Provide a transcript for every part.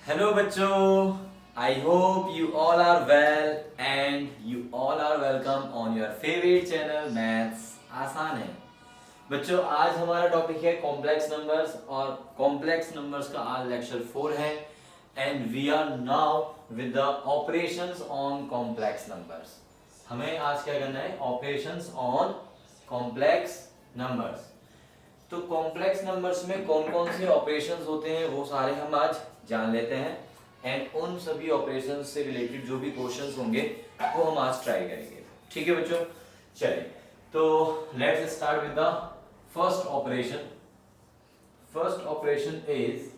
Hello बच्चों, I hope you all are well and you all are welcome on your favourite channel maths आसान है। बच्चों, आज हमारा टॉपिक है कॉम्प्लेक्स नंबर्स और कॉम्प्लेक्स नंबर्स का आज लेक्चर 4 है and we are now with the operations on complex numbers. हमें आज क्या करना है? Operations on complex numbers. तो कॉम्प्लेक्स नंबर्स में कौन कौन से ऑपरेशंस होते हैं वो सारे हम आज जान लेते हैं एंड उन सभी ऑपरेशंस से रिलेटेड जो भी क्वेश्चंस होंगे वो हम आज ट्राई करेंगे। ठीक है बच्चों, चलिए तो let's start with the first operation. First operation is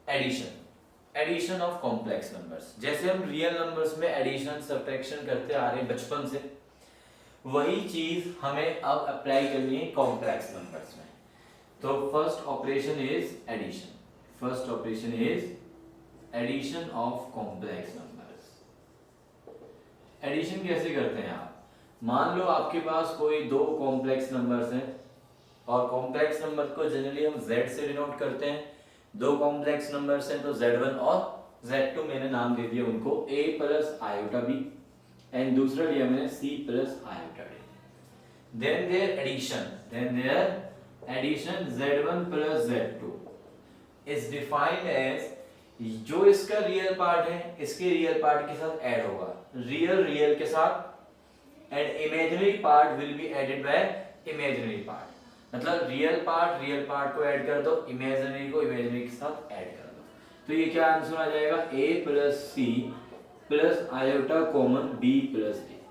addition. Addition of complex numbers. जैसे हम रियल नंबर्स में एडिशन सब्ट्रैक्शन करते आ रहे हैं बचपन से, वही चीज हमें अब अप्लाई करनी है कॉम्प्लेक्स नंबर्स में। तो first operation is addition. First operation is addition of complex numbers. Addition कैसे करते हैं आप? मान लो आपके पास कोई दो कॉम्प्लेक्स नंबर्स हैं और कॉम्प्लेक्स नंबर को जनरली हम z से डिनोट करते हैं। दो कॉम्प्लेक्स नंबर्स हैं तो z1 और z2 मैंने नाम दे दिया उनको a plus iota b and दूसरा लिया मैंने c plus iota d। Then there addition z1 plus z2 is defined as जो इसका रियल पार्ट है इसके रियल पार्ट के साथ ऐड होगा, रियल के साथ and imaginary part will be added by imaginary part. मतलब रियल पार्ट को ऐड कर दो, इमेजिनरी को इमेजिनरी के साथ ऐड कर दो। तो ये क्या आंसर आ जाएगा? a plus c plus iota common b plus a।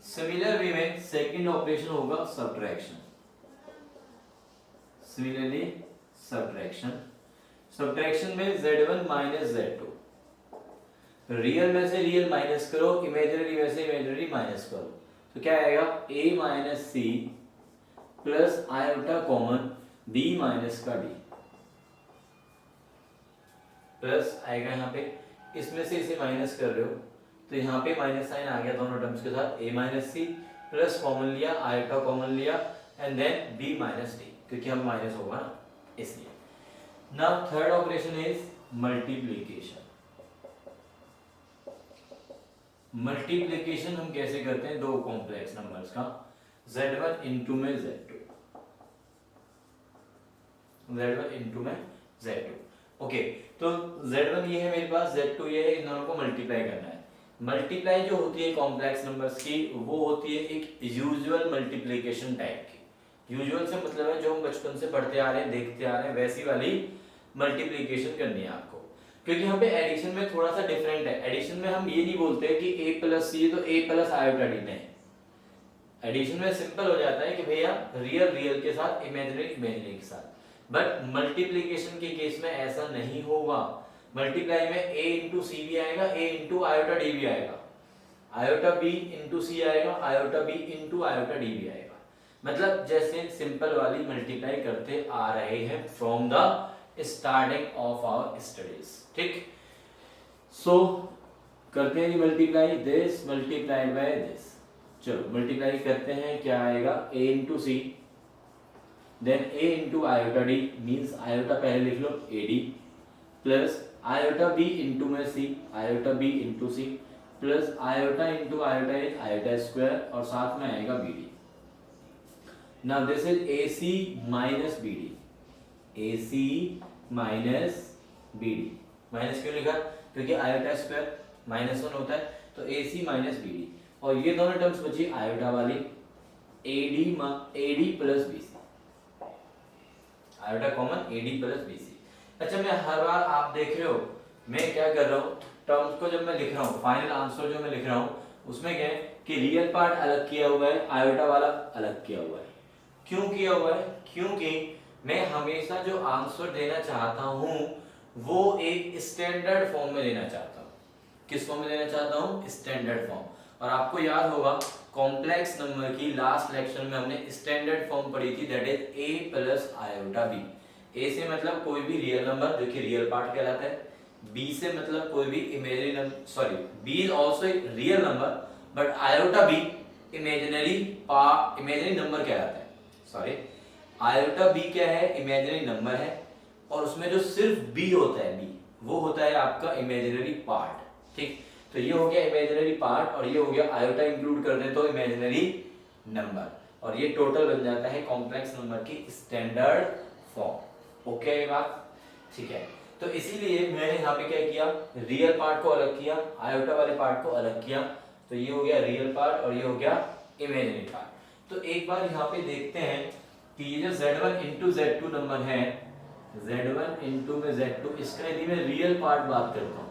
Similar way में सेकंड ऑपरेशन होगा सब्ट्रैक्शन। सिमिलरली सब्ट्रैक्शन में z1 माइनस z2, रियल में से रियल माइनस करो, इमेजिनरी में से इमेजिनरी माइनस करो, तो क्या आएगा? a minus c plus iota common b minus का d प्लस आएगा। यहाँ पे इसमें से इसे माइनस कर रहे हो तो यहाँ पे माइनस साइन आ गया दोनों टर्म्स के साथ, a minus c plus common लिया, आयोटा कॉमन लिया and then b minus d, क्योंकि हम माइनस होगा ना इसलिए। Now third operation is multiplication. Multiplication हम कैसे करते हैं? दो कॉम्प्लेक्स नंबर्स का z1 इनटू में z2, z1 इनटू में z2। ओके, तो z1 ये है मेरे पास, z2 ये है, इन दोनों को मल्टीप्लाई करना है। मल्टीप्लाई जो होती है कॉम्प्लेक्स नंबर्स की वो होती है एक यूजुअल मल्टीप्लिकेशन टाइप की। यूजुअल से मतलब है जो हम बचपन से पढ़ते आ रहे हैं, देखते आ रहे हैं, वैसी वाली मल्टीप्लिकेशन करनी है आपको। क्योंकि यहाँ पे एडिशन में थोड़ा सा डिफरेंट है। एडिशन में हम ये नहीं बोलते कि a प्लस सी तो a प्लस आयोटा डी, नहीं। एडिशन में सिंपल हो जाता है कि भैया रियल के साथ, इमेजिनरी के साथ। बट मल्टीप्लिकेशन के केस में ऐसा नहीं होगा। मल्टीप्लाई में a इंटू सी भी आएगा, a इंटू आयोटा डी भी आएगा, आयोटा b इंटू सी आएगा, iota b into iota D भी आएगा। मतलब जैसे सिंपल वाली मल्टीप्लाई करते आ रहे हैं from the starting of our studies. ठीक, सो करते हैं multiply this multiplied by this. चलो मल्टीप्लाई करते हैं, क्या आएगा? a into c then a into iota d means iota पहले लिख लो ad plus iota b into में c, iota b into c plus iota into iota a, iota square और साथ में आएगा bd। Now this is ac minus bd, ac minus bd। Minus क्यों लिखा? क्योंकि आयोटा स्क्वायर -1 होता है तो ac माइनस bd और ये दोनों टर्म्स बची आयोटा वाली ad plus bc, iota common ad plus bc। अच्छा, मैं हर बार आप देख रहे हो मैं क्या कर रहा हूँ, टर्म्स को जब मैं लिख रहा हूँ, फाइनल आंसर जो मैं लिख रहा हूँ उसमें क्या है कि रियल पार्ट अलग किया हुआ है, आयोटा वाला अलग किया हुआ है। क्यों किया हुआ है? क्योंकि मैं हमेशा जो आंसर देना चाहता हूँ वो एक स्टैंडर्ड फॉर्म में देना चाहता हूँ। किस फॉर्म में देना चाहता हूँ? Standard form. और आपको याद होगा कॉम्प्लेक्स नंबर की लास्ट लेक्चर में हमने स्टैंडर्ड फॉर्म पढ़ी थी, that is a plus iota b। a से मतलब कोई भी रियल नंबर जो कि रियल पार्ट कहलाता है, b से मतलब कोई भी imaginary number, sorry b is also a real number but iota b imaginary number कहलाता है। सॉरी, आयोटा b क्या है? इमेजिनरी नंबर है और उसमें जो सिर्फ बी होता है, बी वो होता है आपका इमेजिनरी पार्ट, ठीक। तो ये हो गया इमेजिनरी पार्ट और ये हो गया आयोटा इंक्लूड कर दें तो इमेजिनरी नंबर, और ये टोटल बन जाता है कॉम्प्लेक्स नंबर की स्टैंडर्ड फॉर्म। ओके ये बात, ठीक है। तो इसीलिए मैंने यहाँ पे क्या किया, रियल पार्ट को अलग किया, आयोटा वाले पार्ट को अलग किया। तो ये हो गया रियल पार्ट और ये हो गया इमेजिनरी पार्ट। तो एक बार यहाँ पे देखते हैं कि ये जो Z1 इंटू Z2 नंबर है, Z1 इंटू में Z2, इसका यदि मैं रियल पार्ट बात करता हूँ,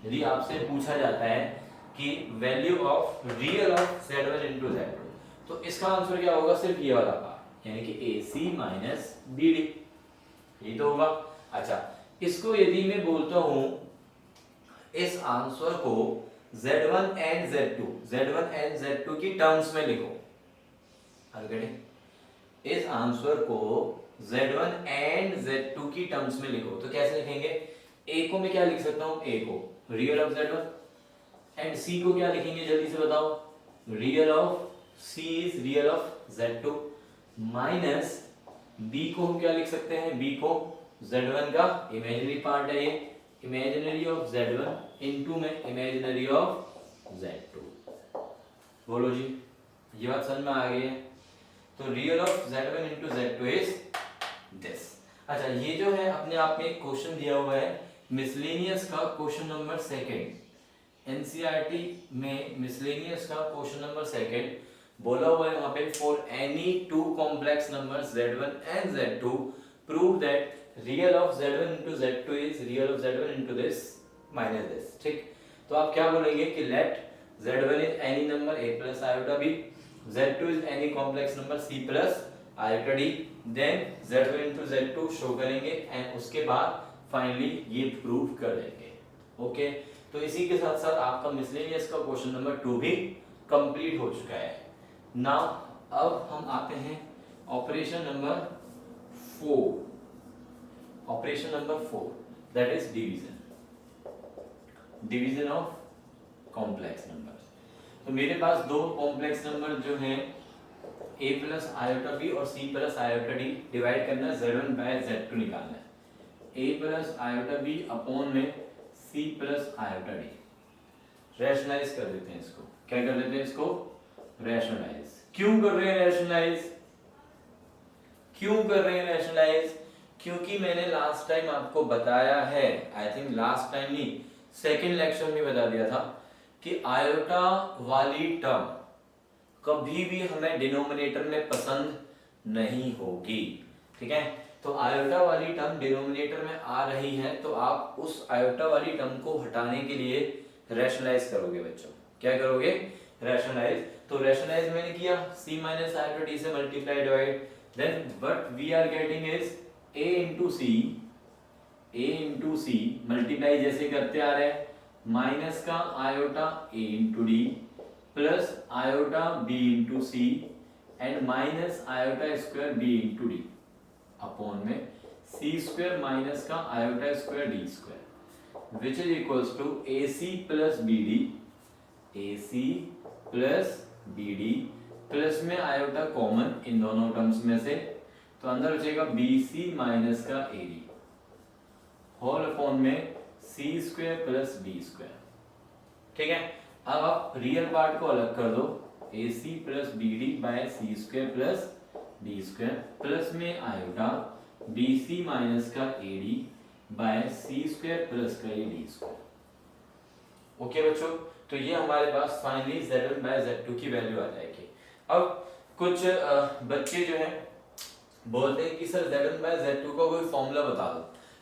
यदि आपसे पूछा जाता है कि value of real of Z1 into Z2, तो इसका आंसर क्या होगा, सिर्फ ये वाला पार्ट, यानी कि AC माइनस BD, ये तो होगा। अच्छा, इसको यदि मैं बोलता हूं इस आंसर को Z1 एंड Z2 की टर्म्स में लिखो, इस आंसर को Z1 एंड Z2 की टर्म्स में लिखो, तो कैसे लिखेंगे, A को मैं क्या लिख सकता हूं, A को real of Z1 and C को क्या लिखेंगे जल्दी से बताओ, real of C is real of Z2 minus B को हम क्या लिख सकते हैं, B को Z1 का इमेजिनरी पार्ट है, ये इमेजिनरी ऑफ Z1 इनटू में इमेजिनरी ऑफ Z2। बोलो जी, ये बात समझ में आ गई है। तो real of Z1 into Z2 is this. अच्छा, ये जो है अपने आप में एक क्वेश्चन दिया हुआ है मिसलेनियस का, क्वेश्चन नंबर सेकंड, एनसीईआरटी में मिसलेनियस का क्वेश्चन नंबर सेकंड बोला हुआ है वहां पे, for any two complex numbers Z1 and Z2 prove that real of Z1 into Z2 is real of Z1 into this minus this, ठीक। तो आप क्या बोलेंगे कि let Z1 is any number A plus iota B, Z2 is any complex number C plus iota D, then Z1 into Z2 show करेंगे and उसके बाद finally ये प्रूव कर देंगे। ओके, तो इसी के साथ साथ आपका मिसलेनियस का क्वेश्चन नंबर 2 भी कंप्लीट हो चुका है। नाउ अब हम आते हैं operation number 4, operation number 4 that is division of complex number. तो मेरे पास दो कॉम्प्लेक्स नंबर जो हैं A प्लस आयोटा B और C plus iota D, divide करना है Z1 बाय Z2 निकालना है, A plus iota B upon में C plus iota D। Rationalise कर देते हैं इसको, क्या कर देते हैं इसको, रैशनलाइज। क्यों कर रहे हैं रैशनलाइज, क्यों कर रहे हैं रैशनलाइज, क्योंकि मैंने लास्ट टाइम आपको बताया है, आई थिंक लास्ट टाइम नहीं सेकंड लेक्चर में बता दिया था कि आयोटा वाली टर्म कभी भी हमें डिनोमिनेटर में पसंद नहीं होगी, ठीक है। तो आयोटा वाली टर्म डिनोमिनेटर में आ रही है तो आप उस आयोटा वाली टर्म को हटाने के लिए रैशनलाइज करोगे बच्चों, क्या करोगे, रैशनलाइज। तो रैशनलाइज मैंने किया, C माइनस आयोटा D से multiply divide, then what we are getting is A into C multiply जैसे करते आ रहे हैं, माइनस का iota A into D plus iota B into C and minus iota square B into D upon में C square minus का iota square D square which is equals to AC plus BD plus में iota common इन दोनों terms में से, तो अंदर बचेगा BC माइनस का AD होल अपॉन में C square plus B square, ठीक है। अब आप रियल पार्ट को अलग कर दो, AC plus BD by C square plus D square plus में आयोटा BC माइनस का AD by C square plus का D स्क्वायर। ओके बच्चों, तो ये हमारे पास फाइनली Z1 बाय Z2 की वैल्यू आ जाएगी। अब कुछ बच्चे जो हैं बोलते हैं कि सर Z1 बाय Z2 का कोई फॉर्मूला बता दो,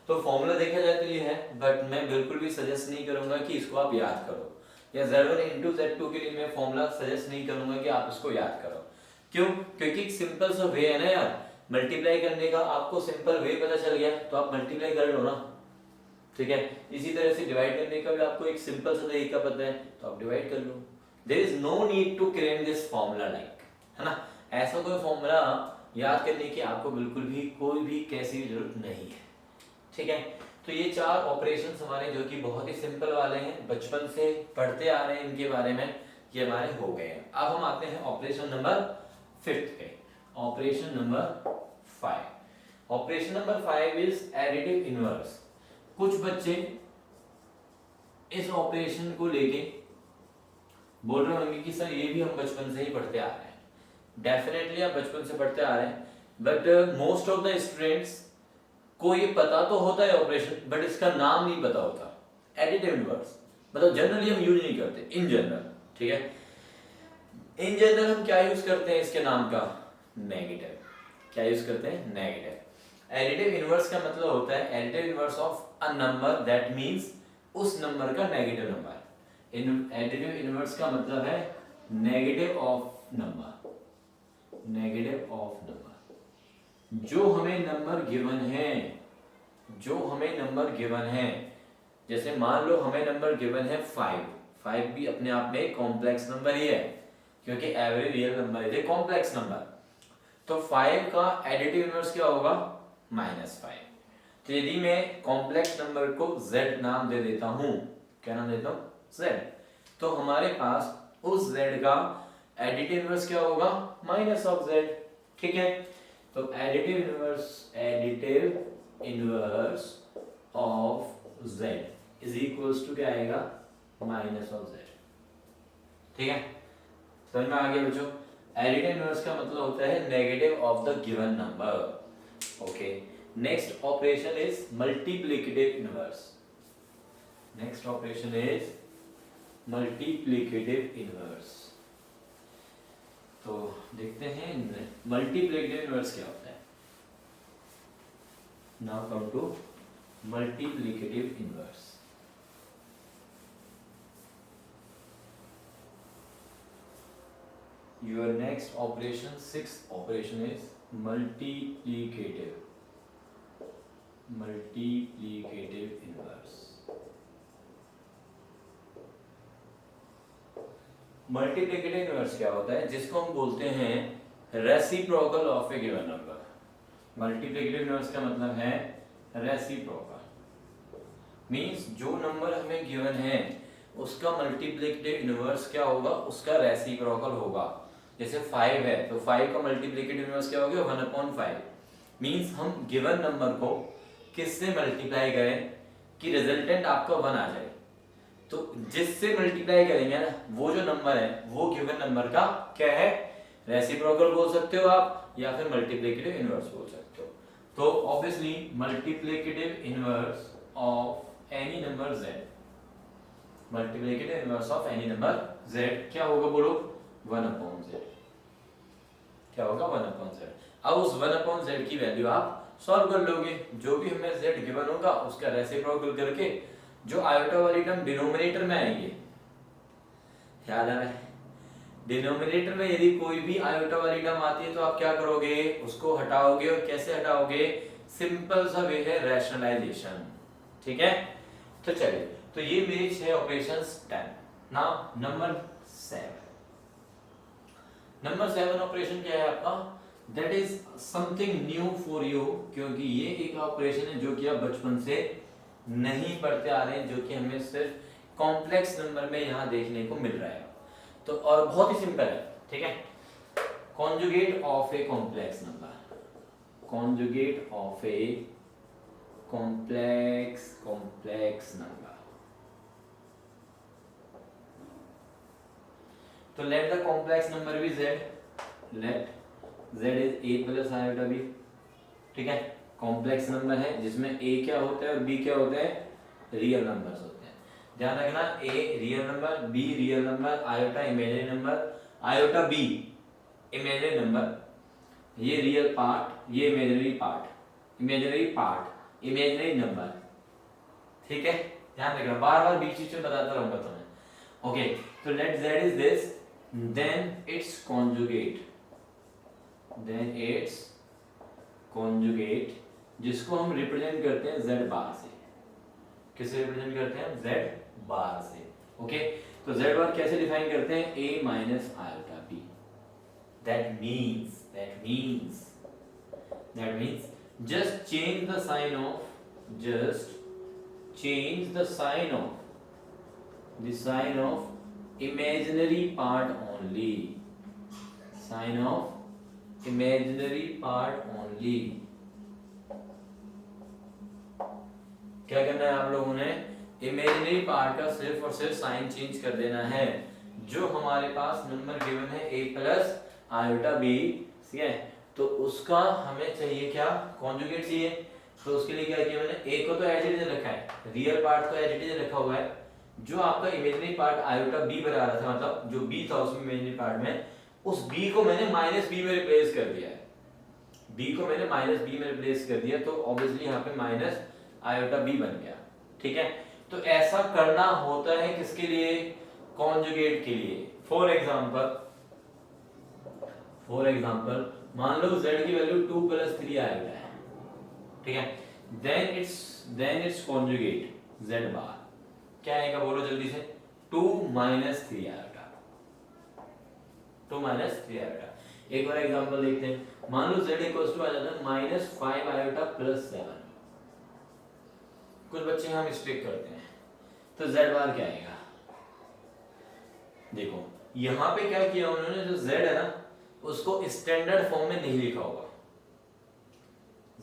तो फॉर्मूला देखा जाए तो ये है, बट मैं बिल्कुल भी सजेस्ट नहीं करूंगा कि इसको आप याद करो, या Z1 इंटू Z2 के लिए मैं फॉर्मूला सजेस्ट नहीं करूंगा कि आप इसको याद करो। क्यों, क्योंकि एक सिंपल सा वे है ना यार मल्टीप्लाई करने का, आपको सिंपल वे पता चल गया तो आप मल्टीप्लाई कर लो ना, ठीक है। इसी तरह से डिवाइड करने का भी आपको एक सिंपल सा तरीका पता है तो आप डिवाइड कर लो। There is no need to cram this formula like, है ना, ऐसा कोई फॉर्मूला याद करने की आपको बिल्कुल भी कोई भी कैसी भी जरूरत नहीं है, ठीक है। तो ये चार ऑपरेशंस हमारे जो कि बहुत ही सिंपल वाले हैं, बचपन से पढ़ते आ रहे हैं इनके बारे में, ये हमारे हो गए हैं। अब हम आते हैं ऑपरेशन नंबर 5 पे, operation number 5। Operation number 5 is additive inverse. कुछ बच्चे इस ऑपरेशन को लेके बोल रहे होंगे कि सर ये भी हम बचपन से ही पढ़ते आ रहे हैं। डेफिनेटली आप बचपन से पढ़ते आ रहे हैं, but most of the students को ये पता तो होता है ऑपरेशन, बट इसका नाम नहीं पता होता। एडिटिव इनवर्स मतलब जनरली हम यूज नहीं करते इन जनरल, ठीक है। इन जनरल हम क्या यूज करते हैं इसके नाम का? नेगेटिव। क्या यूज करते हैं? नेगेटिव। एडिटिव इनवर्स का मतलब होता है additive inverse of a number, that means उस नंबर का नेगेटिव नंबर। एडिटिव इनवर्स का मतलब है negative of number, negative of number. जो हमें नंबर गिवन है, जो हमें नंबर गिवन है, जैसे मान लो हमें नंबर गिवन है 5 भी अपने आप में कॉम्प्लेक्स नंबर ही है, क्योंकि every real number is a complex number. तो 5 का एडिटिव इनवर्स क्या होगा? -5। तो यदि मैं कॉम्प्लेक्स नंबर को z नाम दे देता हूं, क्या नाम देता हूं? z, तो हमारे पास उस z का एडिटिव इनवर्स क्या होगा? -z, ठीक है। तो additive inverse of z is equals to क्या आएगा? -z, ठीक है। समझ में आ गया बच्चों? एडिटिव इनवर्स का मतलब होता है negative of the given number. Okay, next operation is multiplicative inverse. Next operation is multiplicative inverse. तो देखते हैं मल्टीप्लिकेटिव इनवर्स क्या होता है। Now come to multiplicative inverse. Your next operation, sixth operation is multiplicative inverse। Multiplicative inverse क्या होता है? जिसको हम बोलते हैं reciprocal of a given number. Multiplicative inverse का मतलब है रेसिप्रोकल, मींस जो नंबर हमें गिवन है उसका मल्टीप्लिकेटिव इनवर्स क्या होगा? उसका रेसिप्रोकल होगा। जैसे 5 है तो 5 का मल्टीप्लिकेटिव इनवर्स क्या हो गया? 1/5। मींस हम गिवन नंबर को किससे मल्टीप्लाई करें कि रिजल्टेंट आपका 1 आ जाए। तो जिससे मल्टीप्लाई करेंगे ना, वो जो नंबर है वो गिवन नंबर का क्या है? रेसिप्रोकल बोल सकते हो आप, या फिर मल्टीप्लिकेटिव इनवर्स बोल सकते हो। तो obviously multiplicative inverse of any number z, multiplicative inverse of any number z क्या होगा? बोलो 1/z। क्या होगा? 1/z। अब उस 1/z की वैल्यू आप सॉल्व कर लोगे। जो भी हमें z गिवन होगा उसका रेसिप्रोकल करके जो आयोटा वाली टर्म डिनोमिनेटर में आएंगे, याद आ रहा है? डिनोमिनेटर में यदि कोई भी आयोटा वाली टर्म आती है तो आप क्या करोगे? उसको हटाओगे। और कैसे हटाओगे? सिंपल सा वे है रैशनलाइजेशन, ठीक है। तो चलिए, तो ये मेरे 6 operations 10। Now number 7। Number 7 operation क्या है आपका? That is something new for you, क्योंकि ये एक ऑपरेशन है जो कि आप बचपन से नहीं पढ़ते आ रहे हैं, जो कि हमें सिर्फ कॉम्प्लेक्स नंबर में यहाँ देखने को मिल रहा है। तो और बहुत ही सिंपल है, ठीक है। Conjugate of a complex number, conjugate of a complex number. तो let the complex number be z, let z is a plus iota b, ठीक है। कॉम्प्लेक्स नंबर है जिसमें a क्या होता है और b क्या होता है? रियल नंबर्स होते हैं। ध्यान रखना, a real number, b real number, iota imaginary number, iota b imaginary number, ये रियल पार्ट, ये इमेजिनरी पार्ट, इमेजिनरी नंबर, ठीक है। ध्यान रखना, बार बार बीच बीच में बताता रहूंगा तुम्हें। ओके, तो let z is this, then its conjugate, जिसको हम रिप्रेजेंट करते हैं z बार से। किसे रिप्रेजेंट करते हैं? z बार से। ओके, तो z बार कैसे डिफाइन करते हैं? a minus iota b। that means just change the sign of imaginary part only, sign of imaginary part only, क्या करना है आप लोगों ने, इमेजिनरी पार्ट का सिर्फ और सिर्फ साइन चेंज कर देना है। जो हमारे पास नंबर गिवन है a प्लस आयोटा b, ठीक है, तो उसका हमें चाहिए क्या, कॉन्जुगेट चाहिए। तो उसके लिए क्या किया मैंने, a को तो एज इट इज रखा है, रियल पार्ट तो एज इट इज रखा हुआ है, जो आपका इमेजिनरी पार्ट आयोटा b बना रहा था, मतलब जो b था उसमें इमेजिनरी पार्ट में, उस b को मैंने माइनस b में रिप्लेस कर दिया है, b को मैंने माइनस b में रिप्लेस कर दिया, तो ऑब्वियसली यहाँ पे माइनस आयोटा b बन गया। ठीक है, तो ऐसा करना होता है किसके लिए, कॉन्जुगेट के लिए। फॉर एग्जांपल मान लो z की वैल्यू 2 + 3 आएगा है, ठीक है, देन इट्स कॉन्जुगेट z बार क्या आएगा, बोलो जल्दी से, 2 - 3 आएगा, 2 - 3 आएगा। एक बार एग्जांपल देखते हैं, मान लो z आ जाता है -5 आयोटा +7। कुछ बच्चे यहाँ मिस्टेक करते हैं, तो z बार क्या आएगा, देखो यहाँ पे क्या किया उन्होंने, जो z है ना उसको स्टैंडर्ड फॉर्म में नहीं लिखा होगा,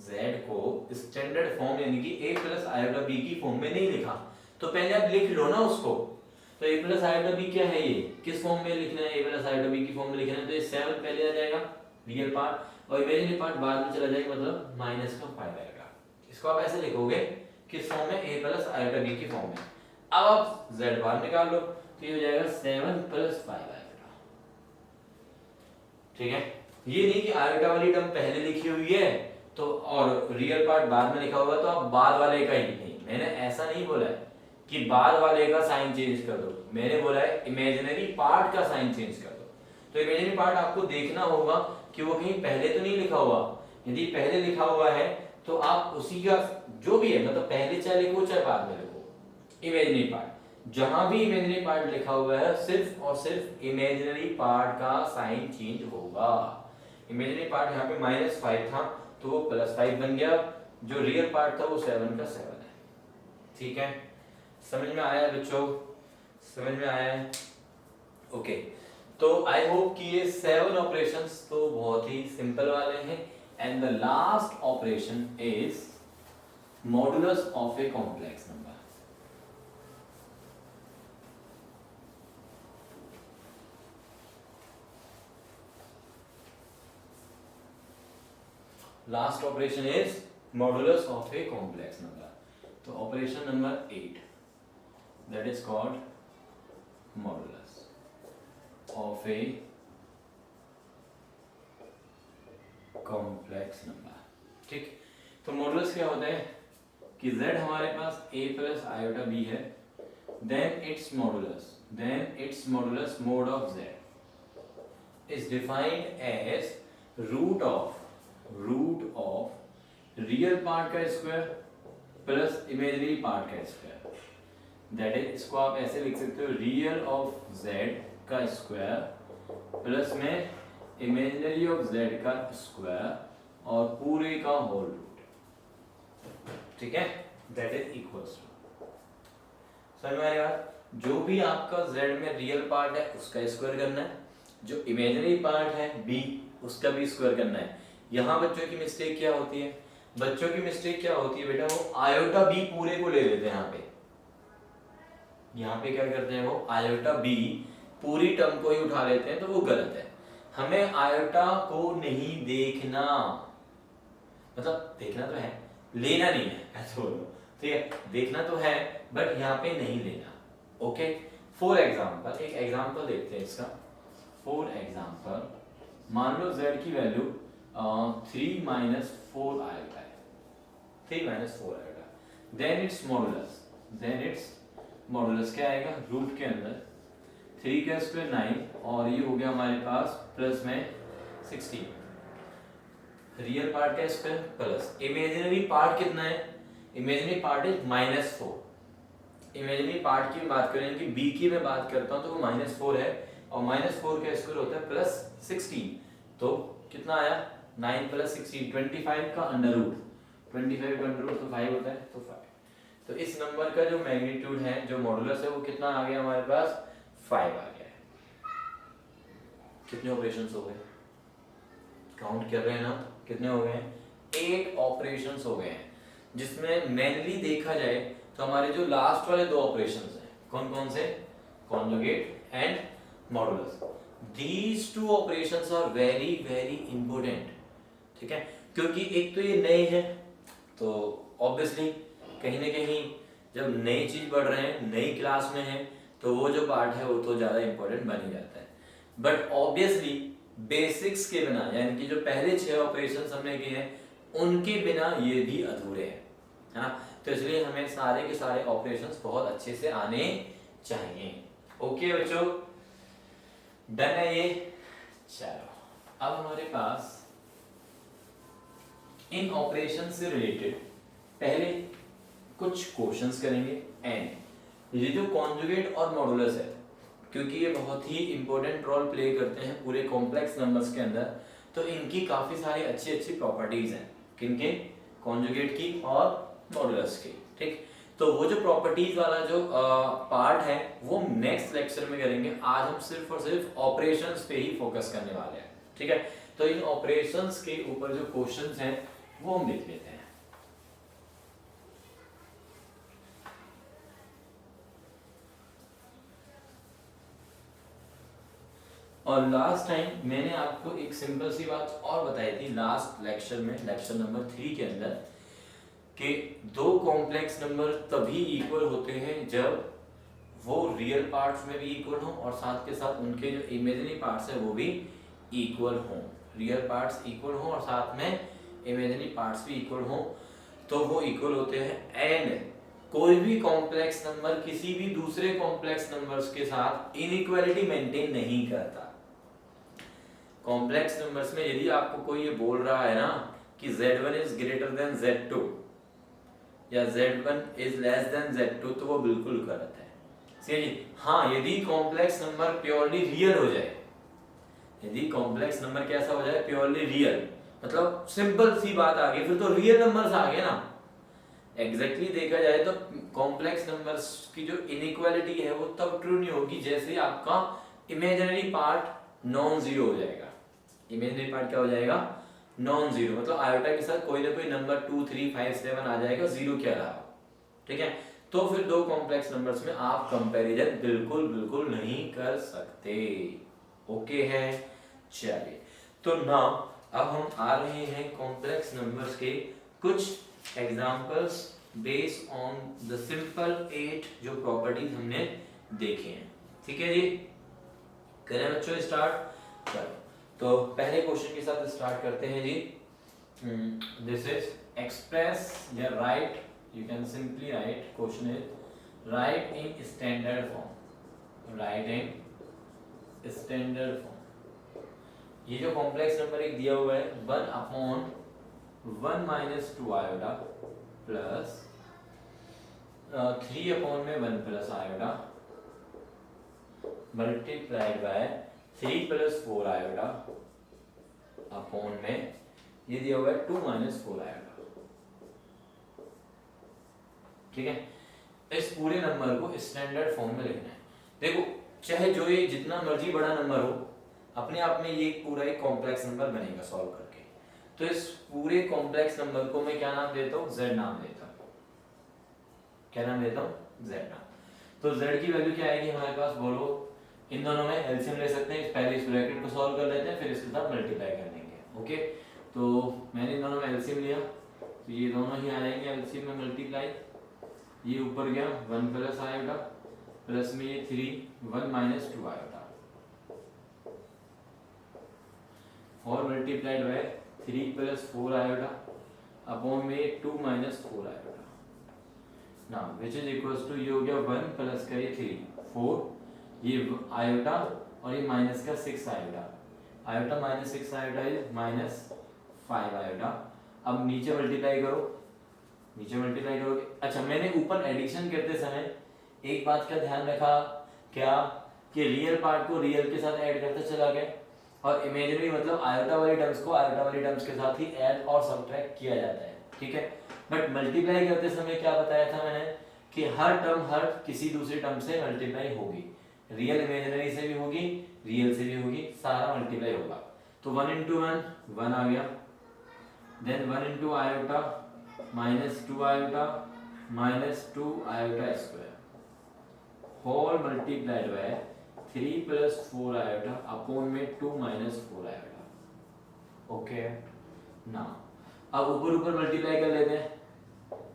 z को स्टैंडर्ड फॉर्म यानी कि a प्लस आयोटा b की फॉर्म में नहीं लिखा, तो पहले आप लिख लो ना उसको। तो a प्लस आयोटा b क्या है, ये किस फॉर्म में लिखना है, a प्लस आयोटा b की फॉर्म में लिखना है, तो ये 7 पहले आ जाएगा रियल पार्ट, और इमेजिनरी पार्ट बाद में चला जाएगा, मतलब -5 आएगा। इसको आप ऐसे लिखोगे किस फॉर्म में, a प्लस आयोटा b की फॉर्म में। अब आप z बार निकाल लो, तो ये हो जाएगा 7 + 5 आयोटा। ठीक है, ये नहीं कि आयोटा वाली टर्म पहले लिखी हुई है तो और रियल पार्ट बाद में लिखा हुआ, तो आप बाद वाले का ही, नहीं मैंने ऐसा नहीं बोला है कि बाद वाले का साइन चेंज कर दो, मैंने बोला है इमेजिनरी पार्ट का साइन चेंज कर दो। तो इमेजिनरी पार्ट आपको देखना होगा कि वो कहीं पहले तो नहीं लिखा हुआ, यदि पहले लिखा हुआ है तो आप उसी का जो भी है, मतलब पहले चाहे लिखो चाहे बाद में लिखो, इमेजिनरी पार्ट जहां भी इमेजिनरी पार्ट लिखा हुआ है सिर्फ और सिर्फ इमेजिनरी पार्ट का साइन चेंज होगा। इमेजिनरी पार्ट यहाँ पे -5 था तो वो +5 बन गया, जो रियल पार्ट था वो 7 का 7 है। ठीक है, समझ में आया बच्चों, समझ में आया है, ओके। तो आई होप कि ये 7 ऑपरेशंस तो बहुत ही सिंपल वाले हैं, and the last operation is modulus of a complex number. Last operation is modulus of a complex number. तो operation number 8, that is called modulus of a complex number. ठीक, तो modulus क्या होता है कि z हमारे पास a प्लस आयोटा b है, then its modulus mode of z is defined as root of real part का स्क्वायर प्लस इमेजिनरी पार्ट का स्क्वायर, दैट इज, इसको आप ऐसे लिख सकते हो, रियल ऑफ z का स्क्वायर प्लस में इमेजिनरी ऑफ z का स्क्वायर और पूरे का होल रूट। ठीक है, दैट इज इक्वल्स टू, समझ में आएगा, जो भी आपका z में रियल पार्ट है उसका स्क्वायर करना है, जो इमेजिनरी पार्ट है b उसका भी स्क्वायर करना है। यहाँ बच्चों की मिस्टेक क्या होती है, बच्चों की मिस्टेक क्या होती है बेटा, वो आयोटा बी पूरे को ले लेते हैं, यहाँ पे क्या करते हैं, वो आयोटा बी पूरी टर्म को ही उठा लेते हैं, तो वो गलत है। हमें आयोटा को नहीं देखना, मतलब देखना तो है, लेना नहीं है, ऐसे बोलो, ठीक है, देखना तो है बट यहाँ पे नहीं लेना। ओके, फॉर एग्जाम्पल एक एग्जाम्पल देखते हैं इसका। फॉर एग्जाम्पल मान लो z की वैल्यू 3 - 4 आयोटा है, 3 - 4 आयोटा, देन इट्स मॉडुलस क्या आएगा, रूट के अंदर 3 का स्क्वायर 9 और ये हो गया हमारे पास प्लस में 16, रियल पार्ट का स्क्वायर प्लस इमेजिनरी पार्ट कितना है, imaginary part is -4। Imaginary part की बात करें कि b की मैं बात करता हूं तो वो -4 है, और -4 का स्क्वायर होता है +16, तो कितना आया, 9 + 16 25 का अंडर रूट, 25 का अंडर रूट तो 5 होता है, तो 5। तो इस नंबर का जो मैग्नीट्यूड है, जो मॉडुलस है, वो कितना आ गया हमारे पास, 5 आ गया है। कितने ऑपरेशंस हो गए, काउंट कर रहे हैं ना, कितने हो गए हैं, 8 ऑपरेशंस हो गए हैं। जिसमें मेनली देखा जाए तो हमारे जो लास्ट वाले दो ऑपरेशंस हैं, कौन कौन से, conjugate and modulus, these two operations are very very important, ठीक है, क्योंकि एक तो ये नए हैं, तो ऑब्वियसली कहीं ना कहीं जब नई चीज पढ़ रहे हैं, नई क्लास में है, तो वो जो पार्ट है वो तो ज्यादा इंपॉर्टेंट बन ही जाता है। बट ऑब्वियसली बेसिक्स के बिना, यानी कि जो पहले 6 ऑपरेशंस हमने किए हैं उनके बिना ये भी अधूरे हैं, है ना। तो इसलिए हमें सारे के सारे ऑपरेशंस बहुत अच्छे से आने चाहिए। ओके बच्चों, डन है ये। चलो अब हमारे पास इन ऑपरेशन से रिलेटेड पहले कुछ क्वेश्चंस करेंगे। एंड ये जो कॉन्जुगेट और मॉडुलस है, क्योंकि ये बहुत ही इंपॉर्टेंट रोल प्ले करते हैं पूरे कॉम्प्लेक्स नंबर्स के अंदर, तो इनकी काफी सारी अच्छी अच्छी प्रॉपर्टीज हैं, किनके, कॉन्जुगेट की और मॉडुलस की, ठीक। तो वो जो प्रॉपर्टीज वाला जो पार्ट है वो नेक्स्ट लेक्चर में करेंगे। आज हम सिर्फ और सिर्फ ऑपरेशंस पे ही फोकस करने वाले हैं, ठीक है। तो इन ऑपरेशंस के ऊपर जो क्वेश्चंस हैं वो हम देख लेते हैं। और लास्ट टाइम मैंने आपको एक सिंपल सी बात और बताई थी लास्ट लेक्चर में, लेक्चर नंबर 3 के अंदर, कि दो कॉम्प्लेक्स नंबर तभी इक्वल होते हैं जब वो रियल पार्ट्स में भी इक्वल हो और साथ के साथ उनके जो इमेजिनरी पार्ट्स है वो भी इक्वल हो। रियल पार्ट्स इक्वल हो और साथ में इमेजिनरी पार्ट्स भी इक्वल हो, तो वो इक्वल होते हैं। एंड कोई भी कॉम्प्लेक्स नंबर किसी भी दूसरे कॉम्प्लेक्स नंबर्स के साथ इनइक्वालिटी मेंटेन नहीं करता। कॉम्प्लेक्स नंबर्स में यदि आपको कोई ये बोल रहा है ना कि Z1 is greater than Z2 या Z1 is less than Z2, तो वो बिल्कुल गलत है। सही। हाँ, यदि कॉम्प्लेक्स नंबर प्योरली रियल हो जाए, यदि कॉम्प्लेक्स नंबर कैसा हो जाए, प्योरली रियल, मतलब सिंपल सी बात आ गई, फिर तो रियल नंबर्स आ गए ना। एग्जैक्टली देखा जाए तो कॉम्प्लेक्स नंबर्स की जो इनइक्वालिटी है वो तब ट्रू नहीं होगी जैसे आपका इमेजिनरी पार्ट नॉन जीरो हो जाएगा। इमेजिनरी पार्ट क्या हो जाएगा, नॉन जीरो, मतलब आयोटा के साथ कोई ना कोई नंबर 2, 3, 5, 7 आ जाएगा जीरो के अलावा, ठीक है। तो फिर दो कॉम्प्लेक्स नंबर्स में आप कंपैरिजन बिल्कुल बिल्कुल नहीं कर सकते। ओके है, चलिए। तो नाउ अब हम आ रहे हैं कॉम्प्लेक्स नंबर्स के कुछ examples based on the simple 8 जो प्रॉपर्टीज हमने देखे हैं, ठीक है जी। करें बच्चों स्टार्ट। चलो तो पहले क्वेश्चन के साथ स्टार्ट करते हैं जी। दिस इज एक्सप्रेस या right, you can simply write, question is right in standard form, right in standard form. ये जो कॉम्प्लेक्स नंबर एक दिया हुआ है 1/1 - 2 iota plus 3/1 plus iota multiplied by 3 + 4 आयोटा अपॉन में ये दिया हुआ है 2 - 4 आयोटा, ठीक है। इस पूरे नंबर को स्टैंडर्ड फॉर्म में लिखना है। देखो चाहे जो ये जितना मर्जी बड़ा नंबर हो, अपने आप में ये पूरा एक कॉम्प्लेक्स नंबर बनेगा सॉल्व करके। तो इस पूरे कॉम्प्लेक्स नंबर को मैं क्या नाम देता हूँ, Z नाम देता हूँ। क्या नाम देता हूँ, Z नाम। तो Z की वैल्यू क्या आएगी हमारे पास, बोलो। इन दोनों में एलसीएम ले सकते हैं, पहले इस ब्रैकेट को सॉल्व कर लेते हैं, फिर इसके साथ मल्टीप्लाई कर लेंगे। ओके, तो मैंने इन दोनों में एलसीएम लिया, तो ये दोनों ही आ जाएंगे एलसीएम में मल्टीप्लाई। ये ऊपर गया 1 प्लस आयोटा प्लस में ये 3 1 - 2 आयोटा और मल्टीप्लाइड बाय 3 + 4 आयोटा अपॉन में 2 - 4 आयोटा। Now which is equals to, ये हो गया 1 प्लस का ये 3 4, ये आयोटा और ये माइनस का 6 iota, iota minus 6 iota is -5 iota. अब नीचे मल्टीप्लाई करो, नीचे मल्टीप्लाई करोगे। अच्छा, मैंने ऊपर एडिशन करते समय एक बात का ध्यान रखा, क्या कि रियल पार्ट को रियल के साथ ऐड करते चला गया और इमेजिनरी मतलब आयोटा वाली टर्म्स को आयोटा वाली टर्म्स के साथ ही ऐड और सब्ट्रैक्ट किया जाता है, ठीक है। बट मल्टीप्लाई करते समय क्या बताया था मैंने कि हर टर्म हर किसी दूसरी टर्म से मल्टीप्लाई होगी, रियल इमेजिनरी से भी होगी, रियल से भी होगी, सारा मल्टीप्लाई होगा। तो 1 × 1 1 आ गया, then 1 × iota minus 2 iota minus 2 iota square whole multiplied by 3 plus 4 आयोटा अपॉन में 2 माइनस 4 आयोटा। ओके ना, अब ऊपर ऊपर मल्टीप्लाई कर लेते हैं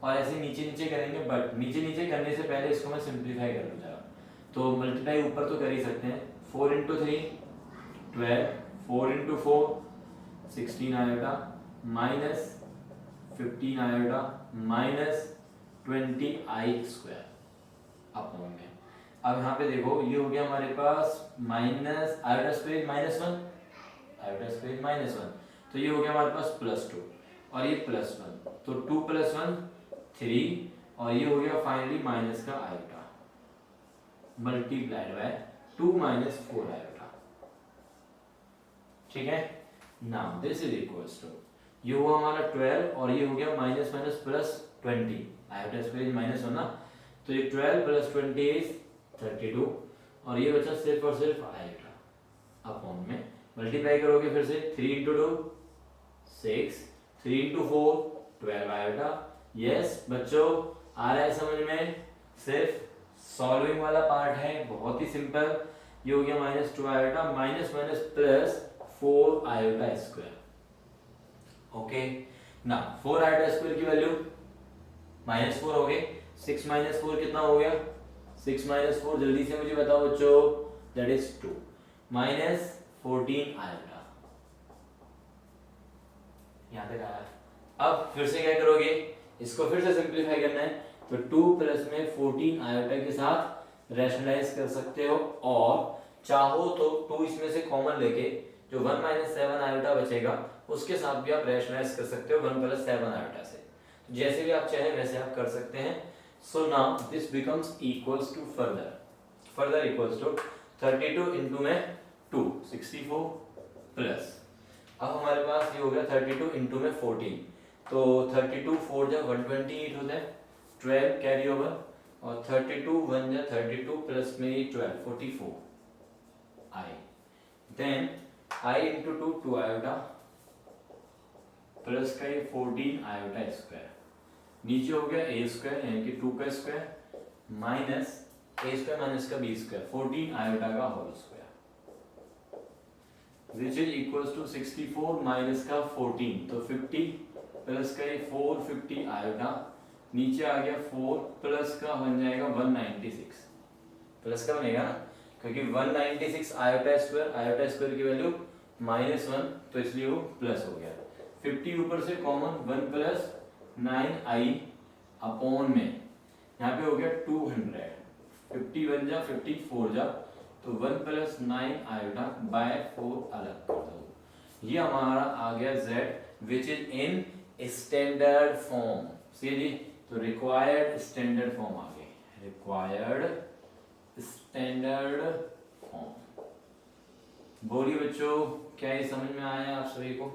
और ऐसे नीचे नीचे करेंगे, बट नीचे नीचे करने से पहले इसको मैं सिंप्लीफाई कर लूँ जरा। तो मल्टीप्लाई ऊपर तो कर ही सकते हैं, 4 into 3 12, 4 into 4 16 iota minus 15 iota minus 20 i square upon में। अब यहाँ पे देखो ये हो गया हमारे पास minus iota square minus 1 iota square minus 1, तो ये हो गया हमारे पास प्लस 2 और ये प्लस 1, तो 2 प्लस 1 3 और ये हो गया फाइनली माइनस का iota multiplied by 2 minus 4 iota. ठीक है, now this is equals to ये हुआ हमारा 12 और ये हो गया minus minus plus 20 iota square minus 1 ना, तो ये 12 प्लस 20 इज 32 और ये बचा सिर्फ और सिर्फ आयोटा अपॉन में मल्टीप्लाई करोगे फिर से 3 इंटू 2 6 3 इंटू 4 12 आयोटा। यस बच्चों आ रहा है समझ में, सिर्फ सॉल्विंग वाला पार्ट है, बहुत ही सिंपल। ये हो गया minus 2 iota minus minus plus 4 iota square. Okay ना, 4 आयोटा स्क्वायर की वैल्यू माइनस 4 हो गए, 6 माइनस 4 कितना हो गया, 6 माइनस 4 जल्दी से मुझे बताओ बच्चों, दैट इज 2 माइनस 14 आयोटा। यहां तक आया। अब फिर से क्या करोगे, इसको फिर से सिंप्लीफाई करना है, तो 2 प्लस में 14 आयोटा के साथ रैशनलाइज कर सकते हो और चाहो तो 2 इसमें से कॉमन लेके जो 1 माइनस 7 आयोटा बचेगा उसके साथ भी आप रैशनलाइज कर सकते हो 1 प्लस 7 आयोटा से, जैसे भी आप चाहें वैसे आप कर सकते हैं। So now this becomes equals to further equals to 32 into में 2 64 प्लस, अब हमारे पास ये हो गया 32 इंटू में 14, तो 32 4 जा 128 होता है, 12 कैरी ओवर और 32 1 जा 32 प्लस में 12 44 i, then i into 2 2 iota plus का ये 14 आयोटा स्क्वायर, नीचे हो गया ए स्क्वायर यानी कि 2 का square minus a square minus का बी स्क्वायर 14 आयोटा का whole square which is equals to 64 minus का 14, तो 50 प्लस का ये 450 आयोटा, नीचे आ गया 4 प्लस का बन जाएगा 196, प्लस का बनेगा ना क्योंकि 196 आयोटा स्क्वायर की वैल्यू -1 तो इसलिए वो प्लस हो गया, 50 ऊपर से कॉमन 1 प्लस 9i अपॉन में यहाँ पे हो गया 200, 50 बन जा 54 जा तो 1 प्लस 9 आयोटा बाय 4 अलग कर दो, ये हमारा आ गया z which is in standard form. सी जी, तो रिक्वायर्ड स्टैंडर्ड फॉर्म आ गए, रिक्वायर्ड स्टैंडर्ड फॉर्म। बोलिए बच्चों क्या ये समझ में आया आप सभी को?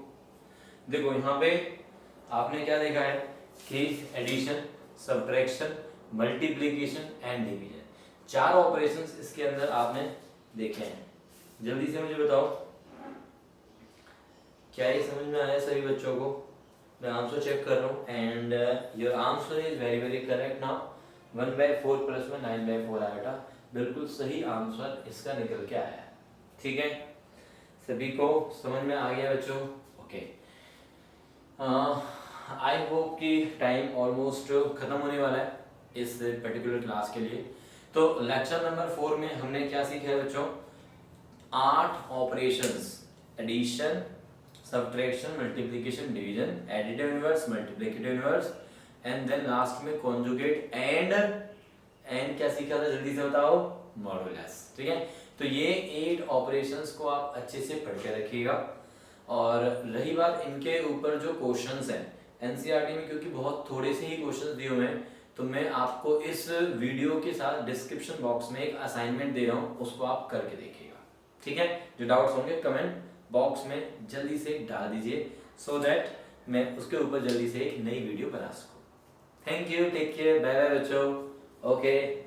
देखो यहाँ पे आपने क्या देखा है कि addition, subtraction, multiplication and division, 4 operations इसके अंदर आपने देखे हैं। जल्दी से मुझे बताओ क्या ये समझ में आया सभी बच्चों को? मैं आंसर चेक कर रहा हूँ and your answer is very very correct now, 1/4 plus में 9/4 आयोटा, बिल्कुल सही आंसर इसका निकल के आया है। ठीक है, सभी को समझ में आ गया बच्चों? ओके, आई होप कि टाइम ऑलमोस्ट खत्म होने वाला है इस पर्टिकुलर क्लास के लिए। तो लेक्चर नंबर 4 में हमने क्या सीखा है बच्चों? 8 operations, addition, subtraction, multiplication, division, additive inverse, multiplicative inverse and then last में कॉन्जुगेट एंड क्या सीखा था जल्दी से बताओ? मॉडुलस। ठीक है, तो ये 8 ऑपरेशंस को आप अच्छे से पढ़ के रखिएगा। और रही बात इनके ऊपर जो क्वेश्चंस हैं एनसीईआरटी में, क्योंकि बहुत थोड़े से ही क्वेश्चंस दिए हुए हैं, तो मैं आपको इस वीडियो के साथ डिस्क्रिप्शन बॉक्स में एक असाइनमेंट दे रहा हूँ, उसको आप करके देखिएगा। ठीक है, जो डाउट्स होंगे कमेंट बॉक्स में जल्दी से डाल दीजिए सो दैट मैं उसके ऊपर जल्दी से एक नई वीडियो बना सकूँ। Thank you, take care, bye bye बच्चों। ओके।